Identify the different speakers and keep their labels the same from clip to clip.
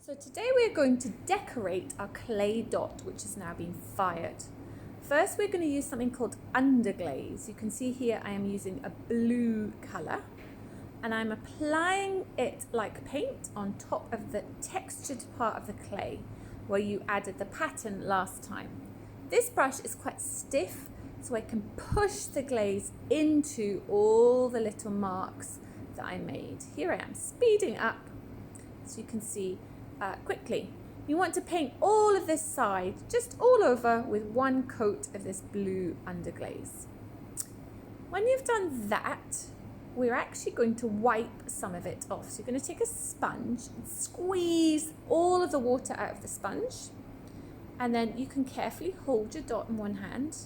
Speaker 1: So today we're going to decorate our clay dot, which has now been fired. First we're going to use something called underglaze. You can see here I am using a blue colour and I'm applying it like paint on top of the textured part of the clay where you added the pattern last time. This brush is quite stiff, so I can push the glaze into all the little marks that I made. Here I am speeding up so you can see quickly. You want to paint all of this side just all over with one coat of this blue underglaze. When you've done that, we're actually going to wipe some of it off. So you're going to take a sponge and squeeze all of the water out of the sponge, and then you can carefully hold your dot in one hand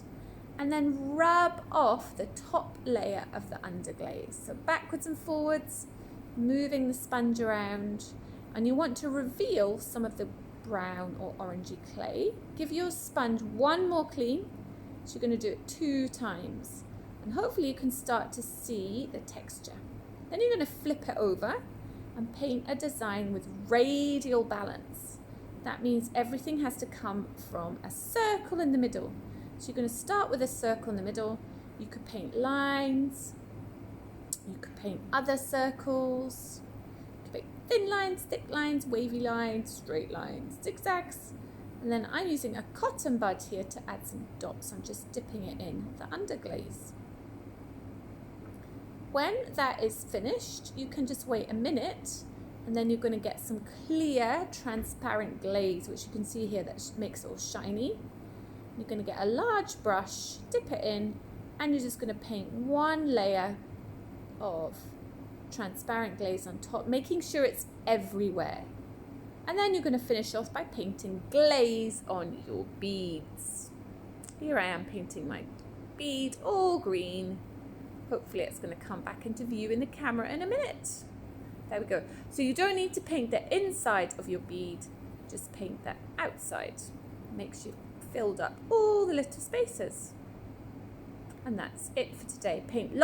Speaker 1: and then rub off the top layer of the underglaze. So backwards and forwards, moving the sponge around, and you want to reveal some of the brown or orangey clay. Give your sponge one more clean, so you're going to do it 2 times, and hopefully you can start to see the texture. Then you're going to flip it over and paint a design with radial balance. That means everything has to come from a circle in the middle. So you're going to start with a circle in the middle. You could paint lines, you could paint other circles, thin lines, thick lines, wavy lines, straight lines, zigzags. And then I'm using a cotton bud here to add some dots. I'm just dipping it in the underglaze. When that is finished, you can just wait a minute, and then you're going to get some clear, transparent glaze, which you can see here that makes it all shiny. You're going to get a large brush, dip it in, and you're just going to paint one layer of transparent glaze on top, making sure it's everywhere. And then you're going to finish off by painting glaze on your beads. Here I am painting my bead all green. Hopefully it's going to come back into view in the camera in a minute. There we go. So you don't need to paint the inside of your bead, just paint the outside. Make sure you've filled up all the little spaces. And that's it for today. Paint lots